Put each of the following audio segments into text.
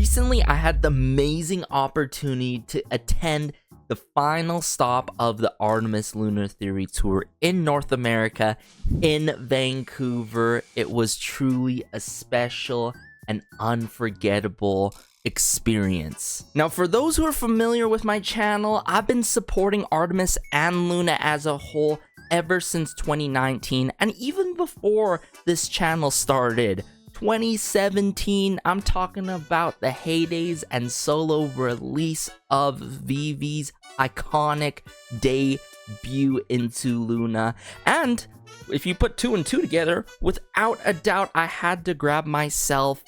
Recently, I had the amazing opportunity to attend the final stop of the ARTMS Lunar Theory Tour in North America in Vancouver. It was truly a special and unforgettable experience. Now, for those who are familiar with my channel, I've been supporting ARTMS and Luna as a whole ever since 2019, and even before this channel started. 2017, I'm talking about the heydays and solo release of Vivi's iconic debut into Luna. And if you put 2 and 2 together, without a doubt, I had to grab myself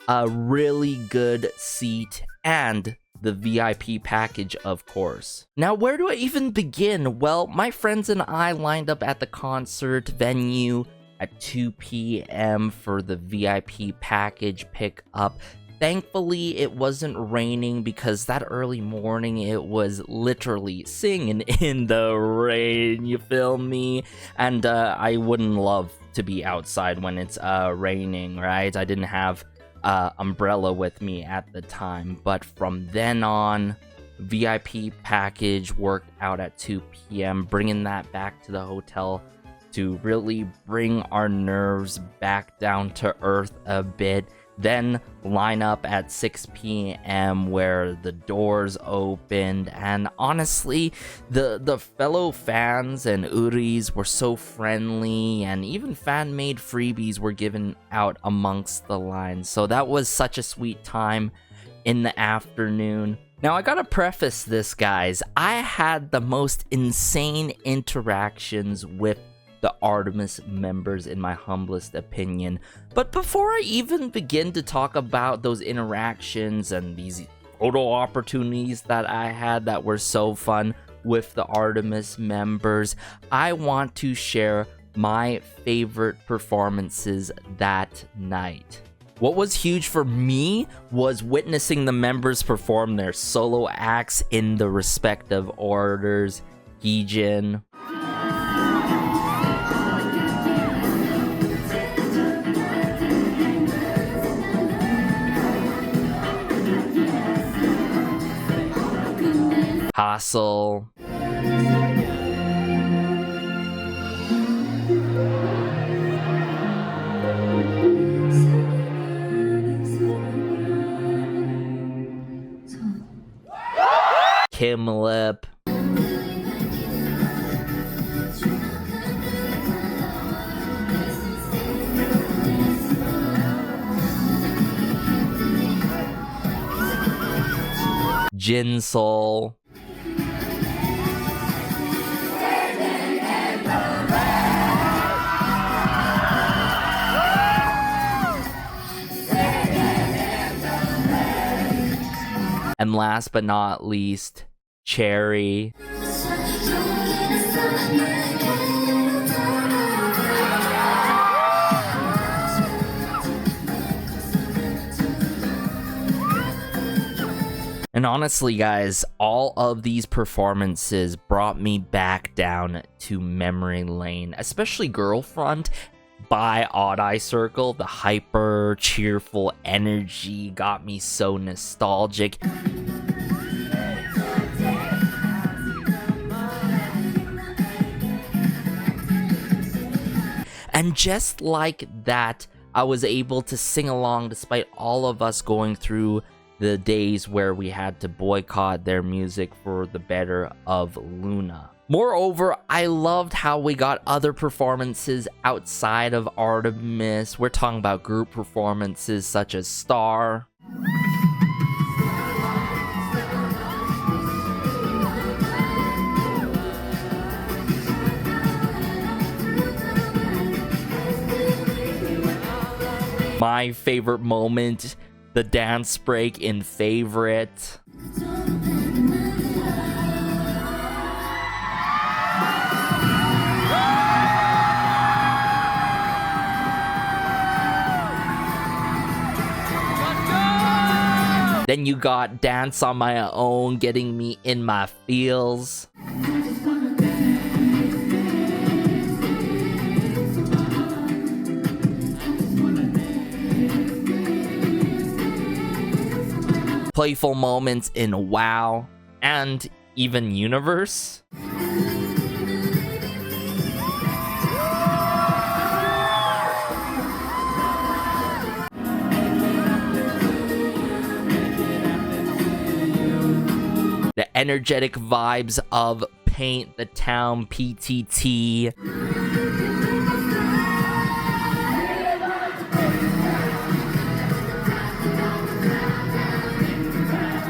a really good seat and the VIP package, of course. Now, where do I even begin? Well, my friends and I lined up at the concert venue at 2 p.m. for the VIP package pickup. Thankfully, it wasn't raining because that early morning it was literally singing in the rain, you feel me? And I wouldn't love to be outside when it's raining, right? I didn't have umbrella with me at the time, but from then on, VIP package worked out at 2 p.m., bringing that back to the hotel to really bring our nerves back down to earth a bit. Then line up at 6 p.m. where the doors opened, and honestly, the fellow fans and Uris were so friendly, and even fan-made freebies were given out amongst the lines. So that was such a sweet time in the afternoon. Now, I gotta preface this, guys. I had the most insane interactions with the ARTMS members, in my humblest opinion. But before I even begin to talk about those interactions and these photo opportunities that I had that were so fun with the ARTMS members, I want to share my favorite performances that night. What was huge for me was witnessing the members perform their solo acts in the respective orders. Heejin, Hassel, Kimlip, Jinsol, and last but not least, Cherry. And honestly, guys, all of these performances brought me back down to memory lane, especially Girlfront by Odd Eye Circle. The hyper cheerful energy got me so nostalgic. And just like that, I was able to sing along despite all of us going through the days where we had to boycott their music for the better of Luna. Moreover, I loved how we got other performances outside of ARTMS. We're talking about group performances such as Star, my favorite moment, the dance break in Favorite, then you got Dance on My Own getting me in my feels. playful moments in WoW, and even Universe. The energetic vibes of Paint the Town PTT.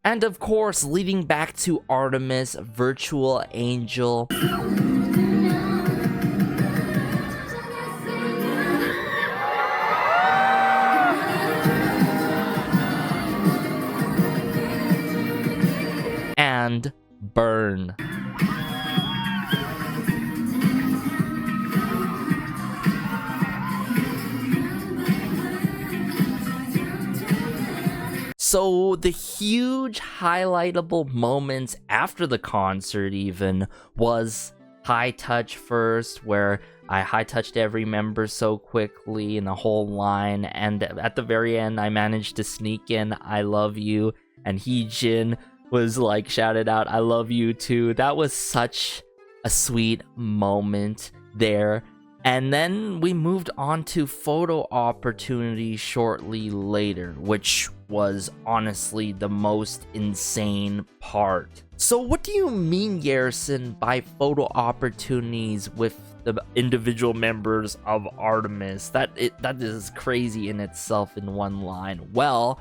And of course, leading back to ARTMS, Virtual Angel. And Burn. So the huge highlightable moments after the concert even was High Touch first, where I high touched every member so quickly in the whole line, and at the very end I managed to sneak in I love you, and Heejin was like shouted out I love you too. That was such a sweet moment there. And then we moved on to photo opportunities shortly later, which was honestly the most insane part. So what do you mean, Garrison, by photo opportunities with the individual members of ARTMS? That is crazy in itself in one line. Well,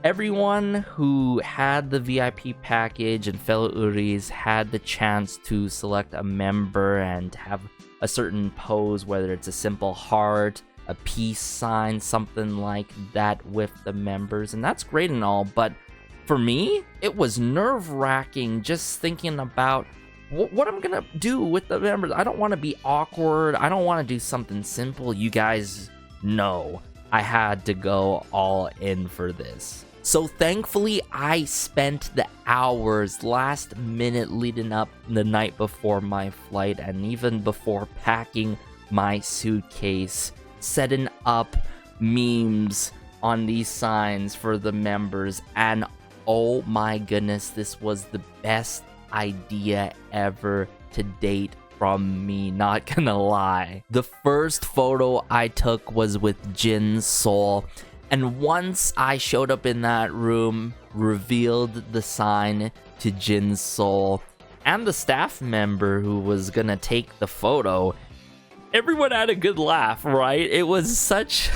everyone who had the VIP package and fellow Uris had the chance to select a member and have a certain pose, whether it's a simple heart, a peace sign, something like that with the members. And that's great and all, but for me, it was nerve-wracking just thinking about what I'm gonna do with the members. I don't want to be awkward. I don't want to do something simple. You guys know I had to go all in for this. So thankfully, I spent the hours last minute leading up the night before my flight and even before packing my suitcase, setting up memes on these signs for the members, and oh my goodness, this was the best idea ever to date from me, not gonna lie. The first photo I took was with Jin's Soul. And once I showed up in that room, revealed the sign to Jin's Soul and the staff member who was gonna take the photo, everyone had a good laugh, right? It was such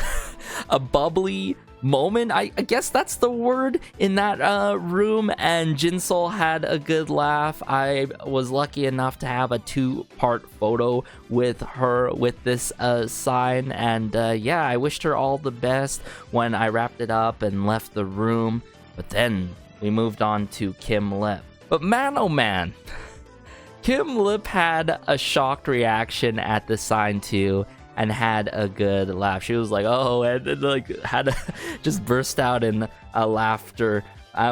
a bubbly moment. I guess that's the word in that room, and Jin Soul had a good laugh. I was lucky enough to have a 2-part photo with her with this sign, and yeah, I wished her all the best when I wrapped it up and left the room. But then we moved on to Kim Lip. But man, oh man, Kim Lip had a shocked reaction at the sign too, and had a good laugh. She was like, oh, and like had a, just burst out in laughter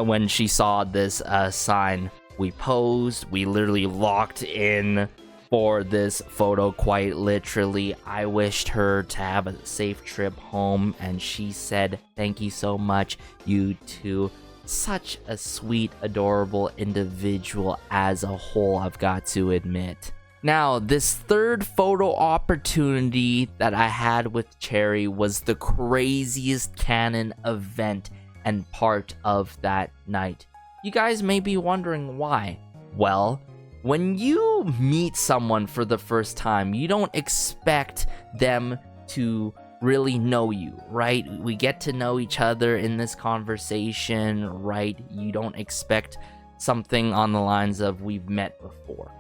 when she saw this sign. We posed, we literally locked in for this photo, quite literally. I wished her to have a safe trip home, and she said, thank you so much, you too. Such a sweet, adorable individual as a whole, I've got to admit. Now, this third photo opportunity that I had with Cherry was the craziest canon event and part of that night. You guys may be wondering why. Well, when you meet someone for the first time, you don't expect them to really know you, right? We get to know each other in this conversation, right? You don't expect something on the lines of we've met before.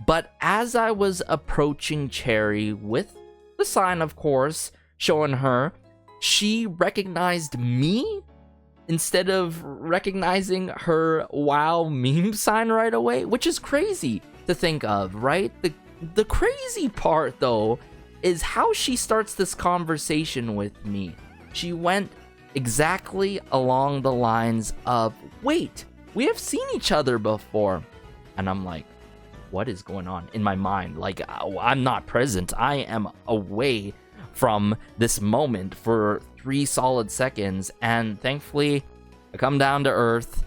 But as I was approaching Cherry with the sign, of course, showing her, she recognized me instead of recognizing her WoW meme sign right away, which is crazy to think of, right? The crazy part, though, is how she starts this conversation with me. She went exactly along the lines of, wait, we have seen each other before. And I'm like, what is going on in my mind? Like, I'm not present. I am away from this moment for 3 solid seconds, and thankfully I come down to earth,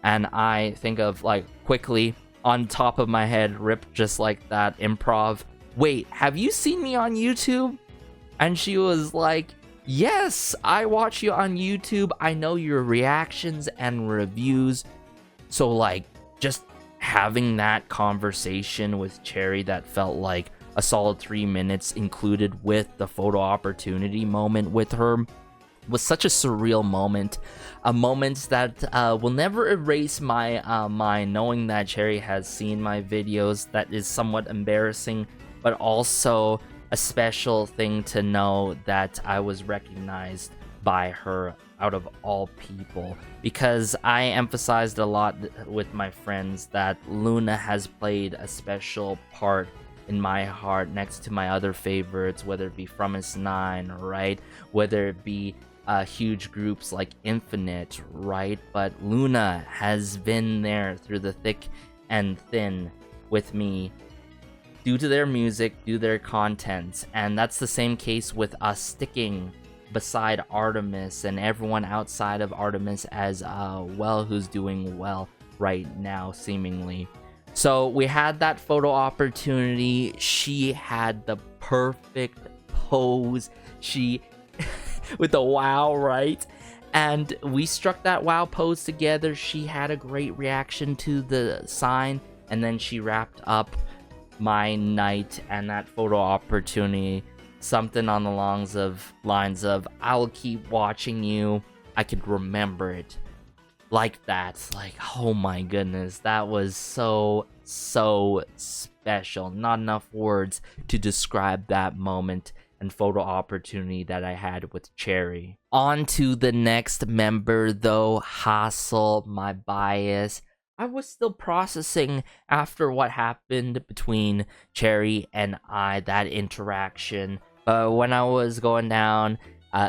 and I think of, like, quickly, on top of my head, rip just like that, improv. Wait, have you seen me on YouTube? And she was like, yes, I watch you on YouTube. I know your reactions and reviews. So, like, just having that conversation with Cherry that felt like a solid 3 minutes included with the photo opportunity moment with her was such a surreal moment. A moment that will never erase my mind, knowing that Cherry has seen my videos. That is somewhat embarrassing, but also a special thing to know that I was recognized by her out of all people, because I emphasized a lot with my friends that Luna has played a special part in my heart next to my other favorites, whether it be From9, right? Whether it be huge groups like Infinite, right? But Luna has been there through the thick and thin with me due to their music, due to their content. And that's the same case with us sticking beside ARTMS and everyone outside of ARTMS as well, who's doing well right now, seemingly. So we had that photo opportunity. She had the perfect pose. She with the wow, right? And we struck that wow pose together. She had a great reaction to the sign, and then she wrapped up my night and that photo opportunity. Something on the lines of I'll keep watching you. I could remember it like that. Like, oh my goodness, that was so special. Not enough words to describe that moment and photo opportunity that I had with Cherry. On to the next member though, Hassel, my bias. I was still processing after what happened between Cherry and I, that interaction. When I was going down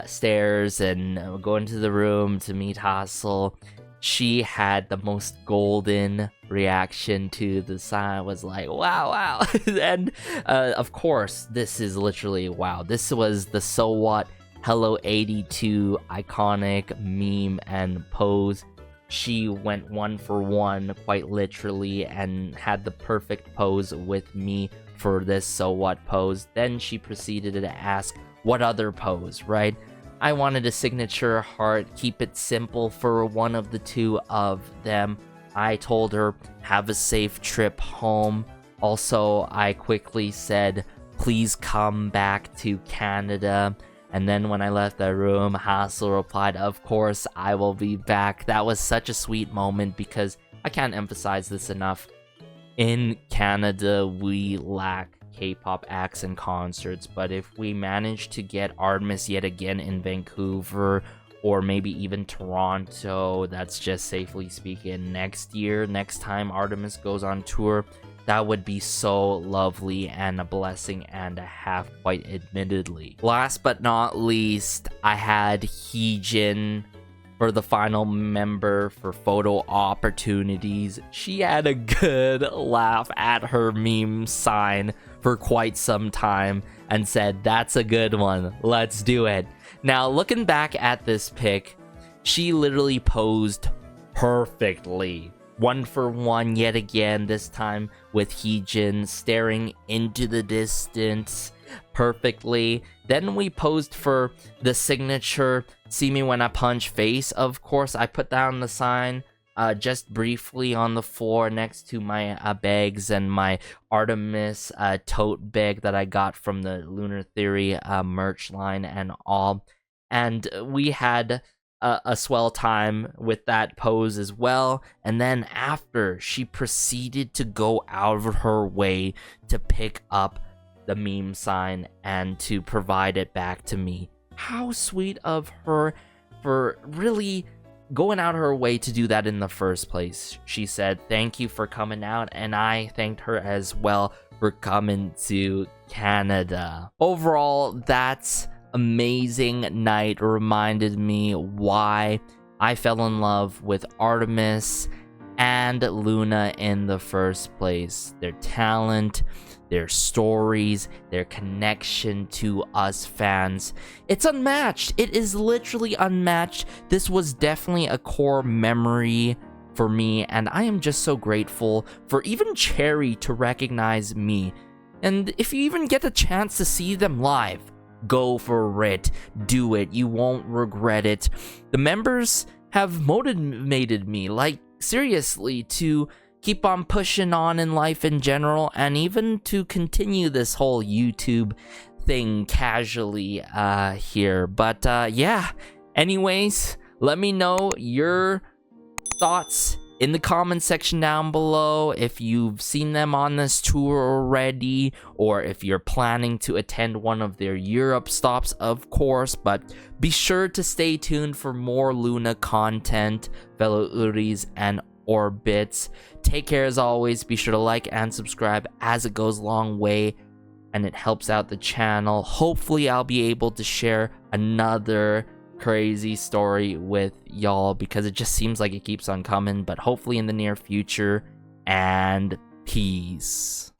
stairs and going to the room to meet Hassel, she had the most golden reaction to the sign. I was like, wow. And of course, this is literally wow. This was the So What Hello 82 iconic meme and pose. She went 1 for 1, quite literally, and had the perfect pose with me for this So What pose. Then she proceeded to ask, what other pose, right? I wanted a signature heart, keep it simple for one of the two of them. I told her, have a safe trip home. Also, I quickly said, please come back to Canada. And then when I left the room, Hassel replied, of course, I will be back. That was such a sweet moment because I can't emphasize this enough. In Canada, we lack K-pop acts and concerts, but if we manage to get ARTMS yet again in Vancouver, or maybe even Toronto, that's just safely speaking, next year, next time ARTMS goes on tour, that would be so lovely and a blessing and a half, quite admittedly. Last but not least, I had Heejin for the final member for photo opportunities. She had a good laugh at her meme sign for quite some time and said, that's a good one, let's do it. Now, looking back at this pic, she literally posed perfectly. 1 for 1 yet again, this time with Heejin staring into the distance perfectly. Then we posed for the signature see me when I punch face. Of course, I put down the sign just briefly on the floor next to my bags and my ARTMS tote bag that I got from the Lunar Theory merch line and all. And we had a swell time with that pose as well. And then after, she proceeded to go out of her way to pick up the meme sign and to provide it back to me. How sweet of her for really going out of her way to do that in the first place. She said, thank you for coming out, and I thanked her as well for coming to Canada. Overall, that's amazing night reminded me why I fell in love with ARTMS and Luna in the first place. Their talent, their stories, their connection to us fans. It's unmatched. It is literally unmatched. This was definitely a core memory for me, and I am just so grateful for even Cherry to recognize me. And if you even get a chance to see them live, go for it. Do it. You won't regret it. The members have motivated me, like, seriously, to keep on pushing on in life in general, and even to continue this whole YouTube thing casually here. But yeah, anyways, let me know your thoughts in the comment section down below, if you've seen them on this tour already, or if you're planning to attend one of their Europe stops, of course. But be sure to stay tuned for more Luna content, fellow Uris and Orbits. Take care as always. Be sure to like and subscribe, as it goes a long way and it helps out the channel. Hopefully I'll be able to share another crazy story with y'all, because it just seems like it keeps on coming, but hopefully in the near future. And peace.